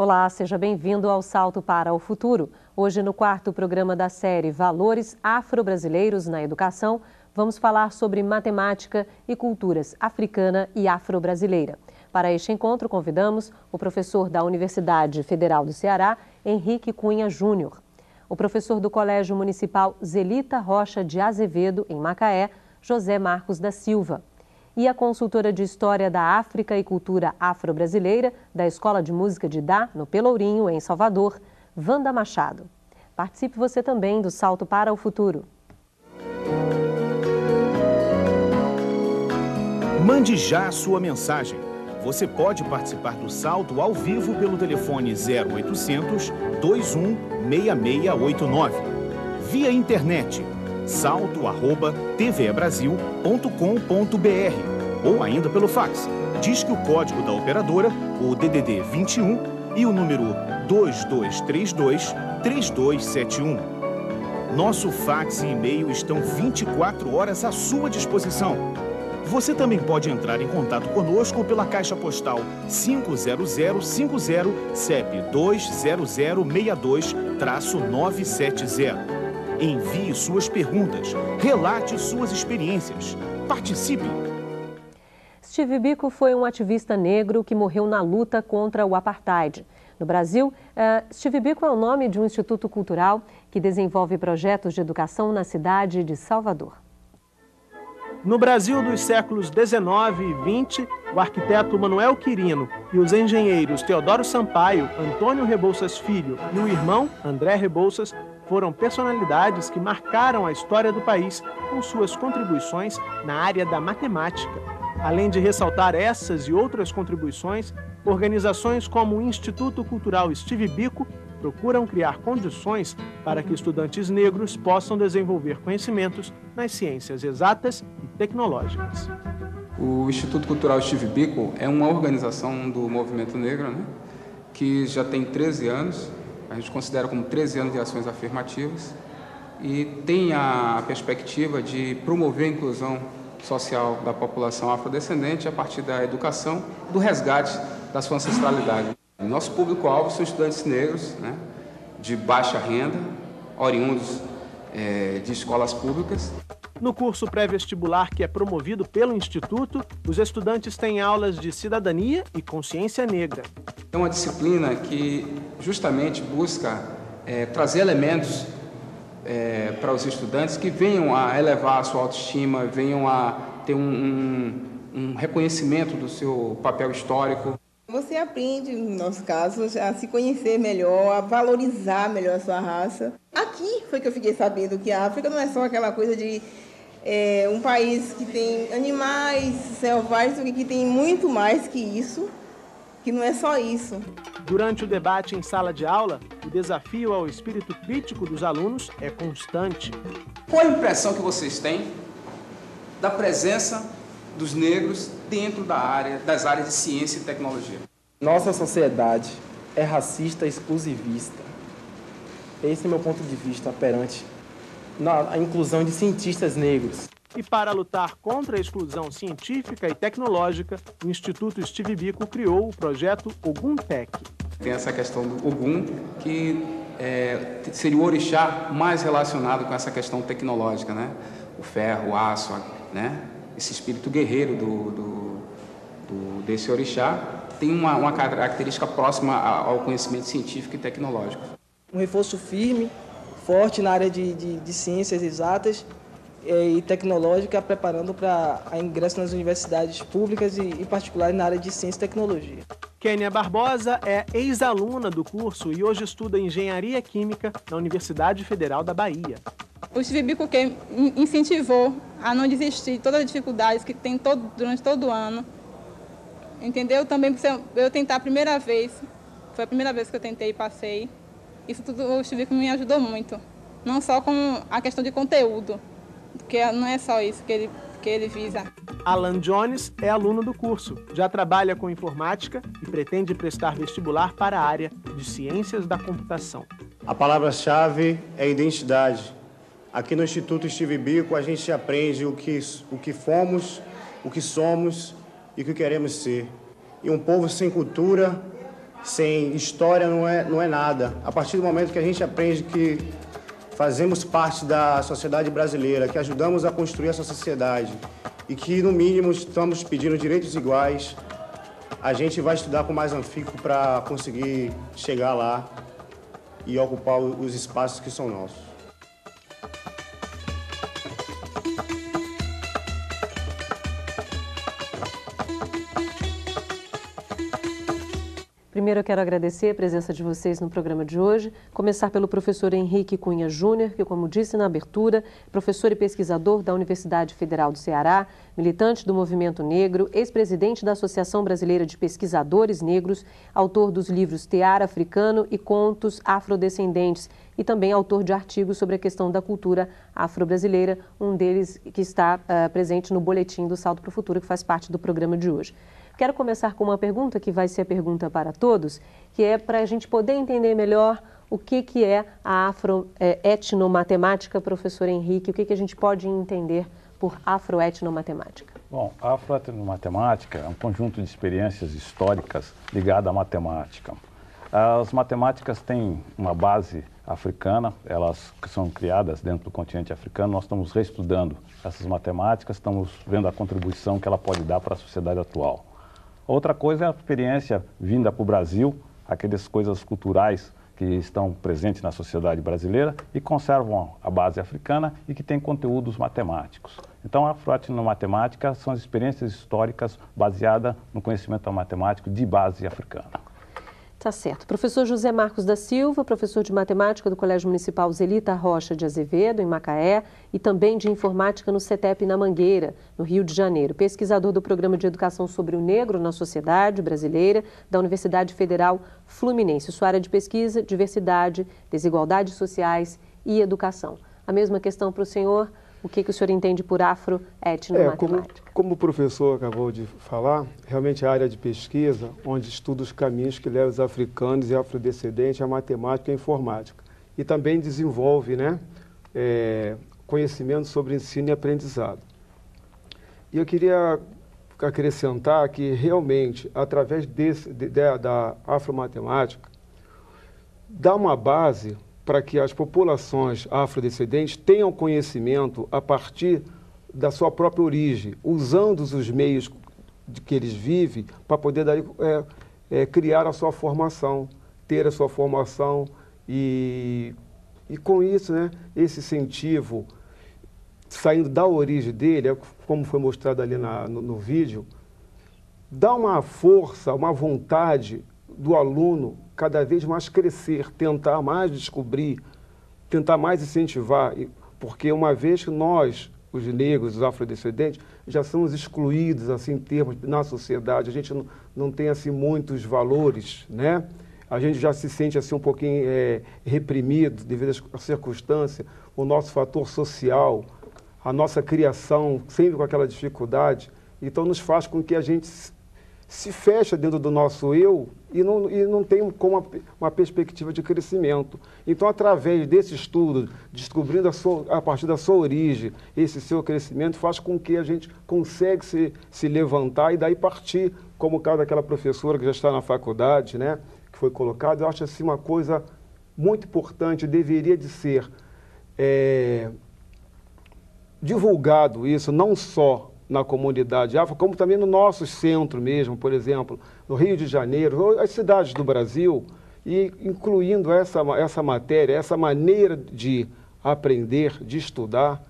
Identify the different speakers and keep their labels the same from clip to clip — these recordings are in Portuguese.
Speaker 1: Olá, seja bem-vindo ao Salto para o Futuro. Hoje, no quarto programa da série Valores Afro-Brasileiros na Educação, vamos falar sobre matemática e culturas africana e afro-brasileira. Para este encontro, convidamos o professor da Universidade Federal do Ceará, Henrique Cunha Júnior, o professor do Colégio Municipal Zelita Rocha de Azevedo, em Macaé, José Marcos da Silva, e a consultora de História da África e Cultura Afro-Brasileira da Escola de Música de Dá, no Pelourinho, em Salvador, Wanda Machado. Participe você também do Salto para o Futuro.
Speaker 2: Mande já a sua mensagem. Você pode participar do Salto ao vivo pelo telefone 0800 21 6689. Via internet salto@tvebrasil.com.br ou ainda pelo fax. Disque o código da operadora, o DDD 21 e o número 2232-3271. Nosso fax e e-mail estão 24 horas à sua disposição. Você também pode entrar em contato conosco pela Caixa Postal 50050, CEP 20062-970. Envie suas perguntas, relate suas experiências. Participe!
Speaker 1: Steve Biko foi um ativista negro que morreu na luta contra o apartheid. No Brasil, Steve Biko é o nome de um instituto cultural que desenvolve projetos de educação na cidade de Salvador.
Speaker 3: No Brasil dos séculos 19 e 20, o arquiteto Manuel Quirino e os engenheiros Teodoro Sampaio, Antônio Rebouças Filho e o irmão André Rebouças foram personalidades que marcaram a história do país com suas contribuições na área da matemática. Além de ressaltar essas e outras contribuições, organizações como o Instituto Cultural Steve Biko procuram criar condições para que estudantes negros possam desenvolver conhecimentos nas ciências exatas e tecnológicas.
Speaker 4: O Instituto Cultural Steve Biko é uma organização do movimento negro, que já tem 13 anos, a gente considera como 13 anos de ações afirmativas, e tem a perspectiva de promover a inclusão social da população afrodescendente a partir da educação, do resgate da sua ancestralidade. Nosso público-alvo são estudantes negros, de baixa renda, oriundos de escolas públicas.
Speaker 3: No curso pré-vestibular que é promovido pelo Instituto, os estudantes têm aulas de cidadania e consciência negra.
Speaker 4: É uma disciplina que justamente busca trazer elementos para os estudantes que venham a elevar a sua autoestima, venham a ter um reconhecimento do seu papel histórico.
Speaker 5: Você aprende, no nosso caso, a se conhecer melhor, a valorizar melhor a sua raça. Aqui foi que eu fiquei sabendo que a África não é só aquela coisa de um país que tem animais selvagens, que tem muito mais que isso, que não é só isso.
Speaker 3: Durante o debate em sala de aula, o desafio ao espírito crítico dos alunos é constante.
Speaker 4: Qual a impressão que vocês têm da presença dos negros dentro das áreas de ciência e tecnologia?
Speaker 6: Nossa sociedade é racista e exclusivista. Esse é meu ponto de vista perante a inclusão de cientistas negros.
Speaker 3: E para lutar contra a exclusão científica e tecnológica, o Instituto Steve Biko criou o projeto Oguntec.
Speaker 4: Tem essa questão do Ogum, que seria o orixá mais relacionado com essa questão tecnológica, O ferro, o aço, Esse espírito guerreiro desse orixá tem uma característica próxima ao conhecimento científico e tecnológico.
Speaker 7: Um reforço firme, forte na área de ciências exatas e tecnológica, preparando para ingresso nas universidades públicas e particulares na área de ciência e tecnologia.
Speaker 3: Kênia Barbosa é ex-aluna do curso e hoje estuda Engenharia Química na Universidade Federal da Bahia.
Speaker 8: O Steve Biko incentivou a não desistir de todas as dificuldades que tem durante todo o ano. Entendeu? Também eu tentar a primeira vez, foi a primeira vez que eu tentei e passei. Isso tudo o Steve Biko me ajudou muito. Não só com a questão de conteúdo, porque não é só isso que ele visa.
Speaker 3: Alan Jones é aluno do curso, já trabalha com informática e pretende prestar vestibular para a área de ciências da computação.
Speaker 9: A palavra-chave é identidade. Aqui no Instituto Steve Biko a gente aprende o que fomos, o que somos e o que queremos ser. E um povo sem cultura sem história não é nada. A partir do momento que a gente aprende que fazemos parte da sociedade brasileira, que ajudamos a construir essa sociedade e que, no mínimo, estamos pedindo direitos iguais, a gente vai estudar com mais afinco para conseguir chegar lá e ocupar os espaços que são nossos.
Speaker 1: Primeiro eu quero agradecer a presença de vocês no programa de hoje, começar pelo professor Henrique Cunha Júnior, que, como disse na abertura, professor e pesquisador da Universidade Federal do Ceará, militante do Movimento Negro, ex-presidente da Associação Brasileira de Pesquisadores Negros, autor dos livros Tear Africano e Contos Afrodescendentes e também autor de artigos sobre a questão da cultura afro-brasileira, um deles que está presente no boletim do Salto para o Futuro, que faz parte do programa de hoje. Quero começar com uma pergunta que vai ser a pergunta para todos, que é para a gente poder entender melhor o que é a afroetnomatemática, professor Henrique, o que a gente pode entender por afroetnomatemática.
Speaker 10: Bom, a afroetnomatemática é um conjunto de experiências históricas ligadas à matemática. As matemáticas têm uma base africana, elas são criadas dentro do continente africano, nós estamos reestudando essas matemáticas, estamos vendo a contribuição que ela pode dar para a sociedade atual. Outra coisa é a experiência vinda para o Brasil, aquelas coisas culturais que estão presentes na sociedade brasileira e conservam a base africana e que têm conteúdos matemáticos. Então, a afroetnomatemática são as experiências históricas baseadas no conhecimento matemático de base africana.
Speaker 1: Tá certo. Professor José Marcos da Silva, professor de matemática do Colégio Municipal Zelita Rocha de Azevedo, em Macaé, e também de informática no CETEP na Mangueira, no Rio de Janeiro. Pesquisador do Programa de Educação sobre o Negro na Sociedade Brasileira, da Universidade Federal Fluminense. Sua área de pesquisa, diversidade, desigualdades sociais e educação. A mesma questão para o senhor. O que o senhor entende por afroetnomatemática?
Speaker 11: Como o professor acabou de falar, realmente a área de pesquisa, onde estuda os caminhos que levam os africanos e afrodescendentes à matemática e à informática. E também desenvolve conhecimento sobre ensino e aprendizado. E eu queria acrescentar que realmente, através da afromatemática, dá uma base para que as populações afrodescendentes tenham conhecimento a partir da sua própria origem, usando os meios de que eles vivem para poder daí, criar a sua formação, ter a sua formação e com isso, esse incentivo, saindo da origem dele, como foi mostrado ali no vídeo, dá uma força, uma vontade do aluno cada vez mais crescer, tentar mais descobrir, tentar mais incentivar, porque uma vez que nós, os negros, os afrodescendentes, já somos excluídos, assim, em termos, na sociedade, a gente não tem, assim, muitos valores, né? A gente já se sente, assim, um pouquinho reprimido devido às circunstâncias, o nosso fator social, a nossa criação, sempre com aquela dificuldade, então nos faz com que a gente se fecha dentro do nosso eu e não tem como uma perspectiva de crescimento. Então, através desse estudo, descobrindo a partir da sua origem, esse seu crescimento, faz com que a gente consiga se levantar e daí partir, como o caso daquela professora que já está na faculdade, né, que foi colocado. Eu acho assim uma coisa muito importante, deveria de ser divulgado isso, não só na comunidade afro, como também no nosso centro mesmo, por exemplo, no Rio de Janeiro, as cidades do Brasil, e incluindo essa matéria, essa maneira de aprender, de estudar,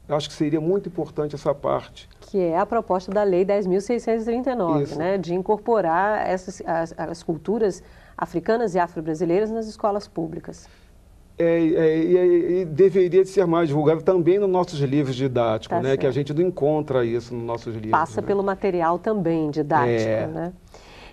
Speaker 11: eu acho que seria muito importante essa parte.
Speaker 1: Que é a proposta da Lei 10.639, né, de incorporar as culturas africanas e afro-brasileiras nas escolas públicas.
Speaker 11: E deveria ser mais divulgado também nos nossos livros didáticos, né? Que a gente não encontra isso nos nossos livros.
Speaker 1: Passa pelo material também didático, né?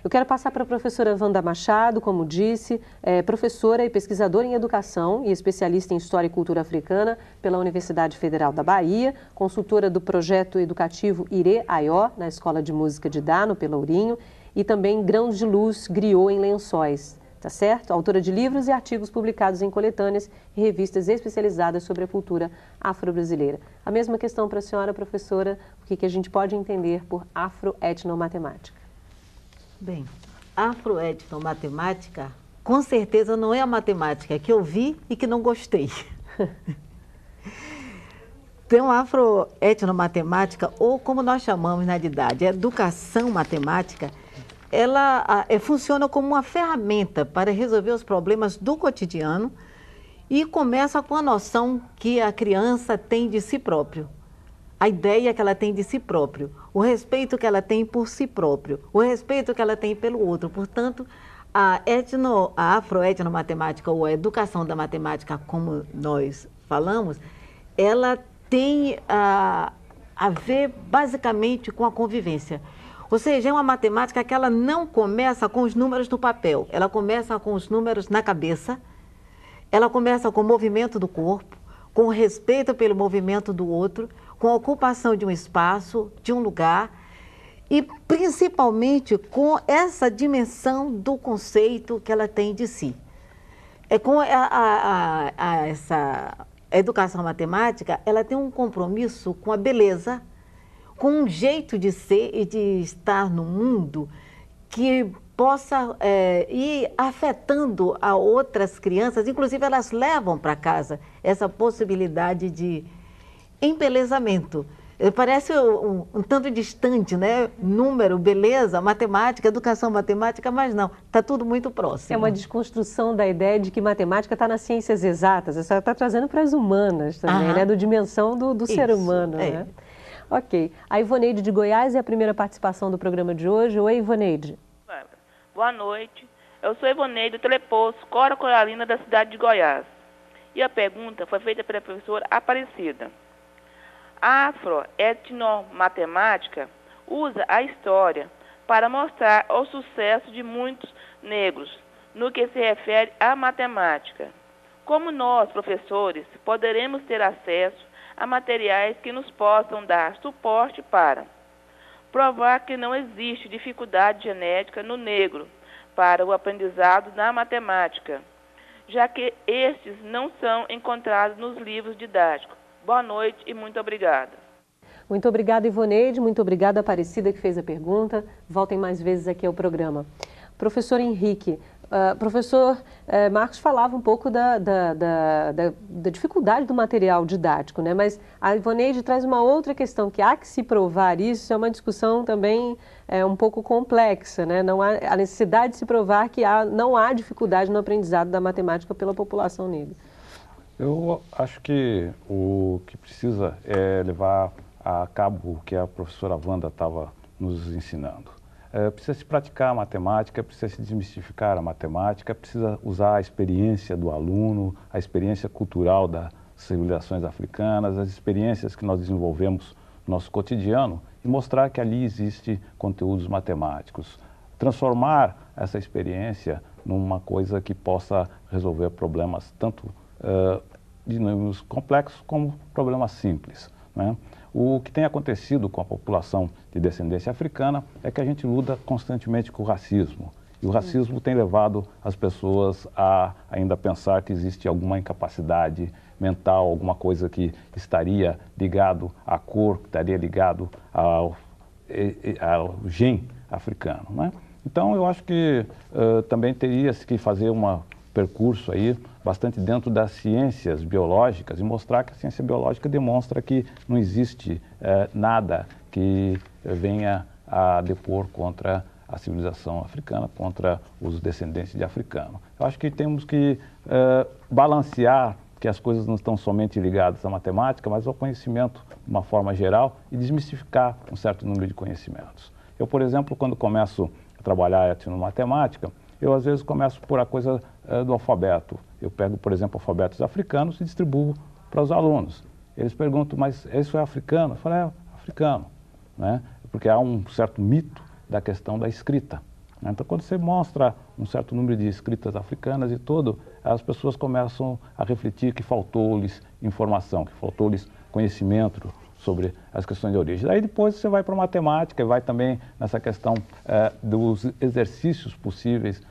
Speaker 1: Eu quero passar para a professora Wanda Machado, como disse, professora e pesquisadora em educação e especialista em História e Cultura Africana pela Universidade Federal da Bahia, consultora do projeto educativo Irê Aió, na Escola de Música de Dá, no Pelourinho, e também Grãos de Luz, Griot em Lençóis, tá certo? Autora de livros e artigos publicados em coletâneas e revistas especializadas sobre a cultura afro-brasileira. A mesma questão para a senhora, professora, o que a gente pode entender por afroetnomatemática?
Speaker 12: Bem, afroetnomatemática, com certeza não é a matemática que eu vi e que não gostei. Então, a afroetnomatemática, ou como nós chamamos na idade, a educação matemática, ela funciona como uma ferramenta para resolver os problemas do cotidiano e começa com a noção que a criança tem de si próprio, a ideia que ela tem de si próprio, o respeito que ela tem por si próprio, o respeito que ela tem pelo outro. Portanto, a afroetnomatemática, ou a educação da matemática, como nós falamos, ela tem a ver basicamente com a convivência. Ou seja, é uma matemática que ela não começa com os números no papel, ela começa com os números na cabeça, ela começa com o movimento do corpo, com o respeito pelo movimento do outro, com a ocupação de um espaço, de um lugar, e principalmente com essa dimensão do conceito que ela tem de si. É com essa educação matemática, ela tem um compromisso com a beleza, com um jeito de ser e de estar no mundo que possa ir afetando a outras crianças, inclusive elas levam para casa essa possibilidade de embelezamento. Parece um tanto distante, né? Número, beleza, matemática, educação matemática, mas não, está tudo muito próximo.
Speaker 1: É uma desconstrução da ideia de que matemática está nas ciências exatas, você está trazendo para as humanas também, né? Do dimensão do ser humano, né? Ok. A Ivoneide de Goiás é a primeira participação do programa de hoje. Oi, Ivoneide.
Speaker 13: Boa noite. Eu sou Ivoneide do Telepoço, Cora Coralina, da cidade de Goiás. E a pergunta foi feita pela professora Aparecida. A afroetnomatemática usa a história para mostrar o sucesso de muitos negros no que se refere à matemática. Como nós, professores, poderemos ter acesso a materiais que nos possam dar suporte para provar que não existe dificuldade genética no negro para o aprendizado da matemática, já que estes não são encontrados nos livros didáticos. Boa noite e muito obrigada.
Speaker 1: Muito obrigada, Ivoneide. Muito obrigada, Aparecida, que fez a pergunta. Voltem mais vezes aqui ao programa. Professor Henrique, professor Marcos falava um pouco da dificuldade do material didático, né? Mas a Ivoneide traz uma outra questão, que há que se provar isso, é uma discussão também um pouco complexa, né? Não há a necessidade de se provar que não há dificuldade no aprendizado da matemática pela população negra.
Speaker 10: Eu acho que o que precisa é levar a cabo o que a professora Wanda estava nos ensinando. Precisa se praticar a matemática, precisa se desmistificar a matemática, precisa usar a experiência do aluno, a experiência cultural das civilizações africanas, as experiências que nós desenvolvemos no nosso cotidiano e mostrar que ali existe conteúdos matemáticos. Transformar essa experiência numa coisa que possa resolver problemas tanto de números complexos como problemas simples, né? O que tem acontecido com a população de descendência africana é que a gente luta constantemente com o racismo. E o racismo tem levado as pessoas a ainda pensar que existe alguma incapacidade mental, alguma coisa que estaria ligado à cor, que estaria ligado ao gene africano, né? Então, eu acho que também teria-se que fazer um percurso aí bastante dentro das ciências biológicas e mostrar que a ciência biológica demonstra que não existe nada que venha a depor contra a civilização africana, contra os descendentes de africano. Eu acho que temos que balancear que as coisas não estão somente ligadas à matemática, mas ao conhecimento de uma forma geral e desmistificar um certo número de conhecimentos. Eu, por exemplo, quando começo a trabalhar etnomatemática, eu às vezes começo por a coisa do alfabeto. Eu pego, por exemplo, alfabetos africanos e distribuo para os alunos. Eles perguntam, mas isso é africano? Eu falo, é africano, né? Porque há um certo mito da questão da escrita. Então, quando você mostra um certo número de escritas africanas e tudo, as pessoas começam a refletir que faltou-lhes informação, que faltou-lhes conhecimento sobre as questões de origem. Aí depois você vai para a matemática e vai também nessa questão dos exercícios possíveis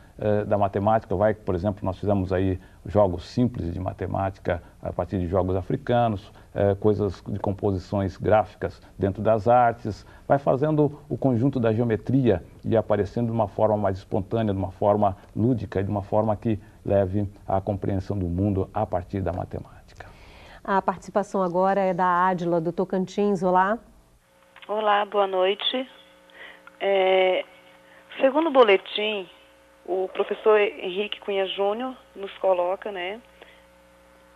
Speaker 10: da matemática. Por exemplo, nós fizemos aí jogos simples de matemática a partir de jogos africanos, coisas de composições gráficas dentro das artes, vai fazendo o conjunto da geometria e aparecendo de uma forma mais espontânea, de uma forma lúdica, de uma forma que leve à compreensão do mundo a partir da matemática.
Speaker 1: A participação agora é da Ádila, do Tocantins. Olá.
Speaker 14: Olá, boa noite. Segundo o boletim, o professor Henrique Cunha Júnior nos coloca, né,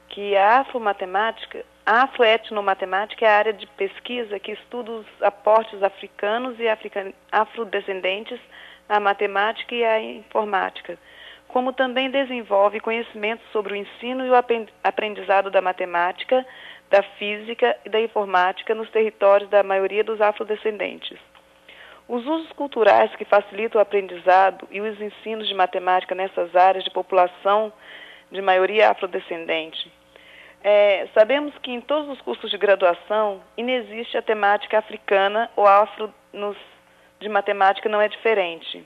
Speaker 14: que a afroetnomatemática é a área de pesquisa que estuda os aportes africanos e afrodescendentes à matemática e à informática, como também desenvolve conhecimentos sobre o ensino e o aprendizado da matemática, da física e da informática nos territórios da maioria dos afrodescendentes. Os usos culturais que facilitam o aprendizado e os ensinos de matemática nessas áreas de população de maioria afrodescendente. Sabemos que em todos os cursos de graduação inexiste a temática africana ou afro de matemática não é diferente.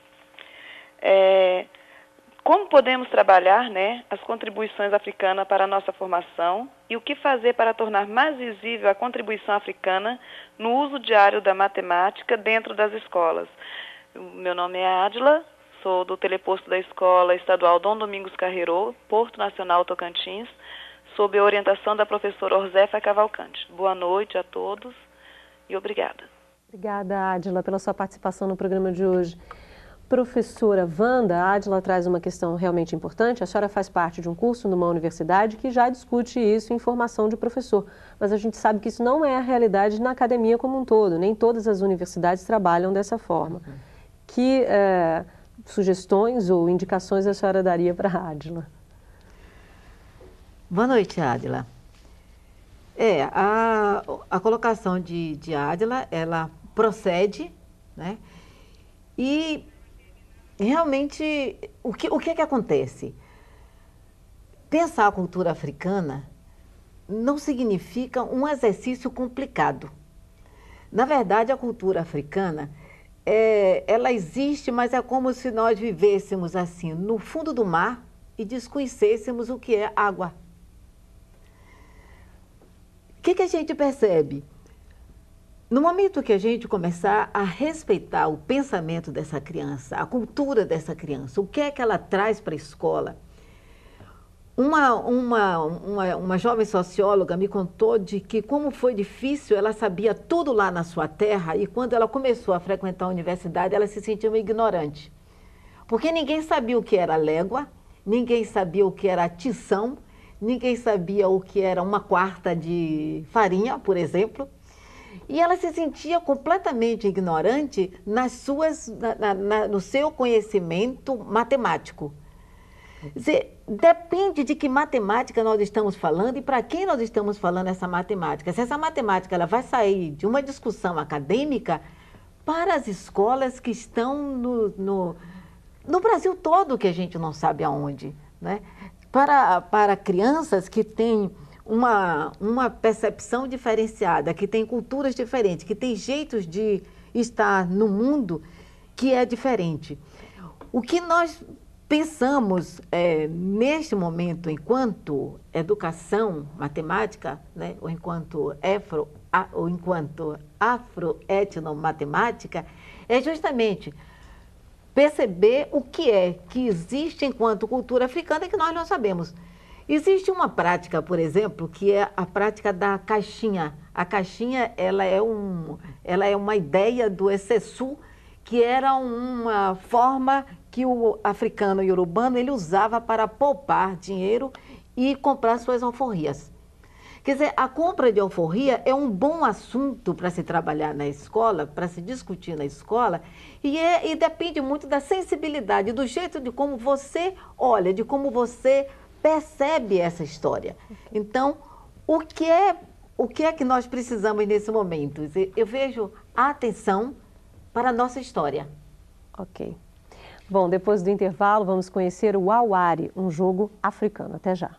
Speaker 14: Como podemos trabalhar, né, as contribuições africanas para a nossa formação e o que fazer para tornar mais visível a contribuição africana no uso diário da matemática dentro das escolas? Meu nome é Ádila, sou do teleposto da Escola Estadual Dom Domingos Carreiro, Porto Nacional Tocantins, sob a orientação da professora Orzefa Cavalcante. Boa noite a todos e obrigada.
Speaker 1: Obrigada, Ádila, pela sua participação no programa de hoje. Professora Wanda, a Ádila traz uma questão realmente importante. A senhora faz parte de um curso numa universidade que já discute isso em formação de professor. Mas a gente sabe que isso não é a realidade na academia como um todo. Nem todas as universidades trabalham dessa forma. Que sugestões ou indicações a senhora daria para a Ádila?
Speaker 12: Boa noite, Ádila. A colocação de Ádila, ela procede, né? E realmente, o que é que acontece? Pensar a cultura africana não significa um exercício complicado. Na verdade, a cultura africana, ela existe, mas é como se nós vivêssemos assim, no fundo do mar e desconhecêssemos o que é água. O que a gente percebe? No momento que a gente começar a respeitar o pensamento dessa criança, a cultura dessa criança, o que é que ela traz para a escola? Uma jovem socióloga me contou de que como foi difícil, ela sabia tudo lá na sua terra e quando ela começou a frequentar a universidade, ela se sentia uma ignorante. Porque ninguém sabia o que era légua, ninguém sabia o que era tição, ninguém sabia o que era uma quarta de farinha, por exemplo. E ela se sentia completamente ignorante no seu conhecimento matemático. Quer dizer, depende de que matemática nós estamos falando e para quem nós estamos falando essa matemática. Se essa matemática ela vai sair de uma discussão acadêmica para as escolas que estão no Brasil todo, que a gente não sabe aonde, né? Para crianças que têm uma percepção diferenciada, que tem culturas diferentes, que tem jeitos de estar no mundo que é diferente. O que nós pensamos neste momento, enquanto educação matemática, né, ou enquanto afroetnomatemática, é justamente perceber o que é que existe enquanto cultura africana que nós não sabemos. Existe uma prática, por exemplo, que é a prática da caixinha. A caixinha, ela é uma ideia do Essesu, que era uma forma que o africano iorubano ele usava para poupar dinheiro e comprar suas alforrias. Quer dizer, a compra de alforria é um bom assunto para se trabalhar na escola, para se discutir na escola, e depende muito da sensibilidade, do jeito de como você olha, de como você percebe essa história. Então, o que é que nós precisamos nesse momento? Eu vejo a atenção para a nossa história.
Speaker 1: Ok. Bom, depois do intervalo, vamos conhecer o Awari, um jogo africano. Até já.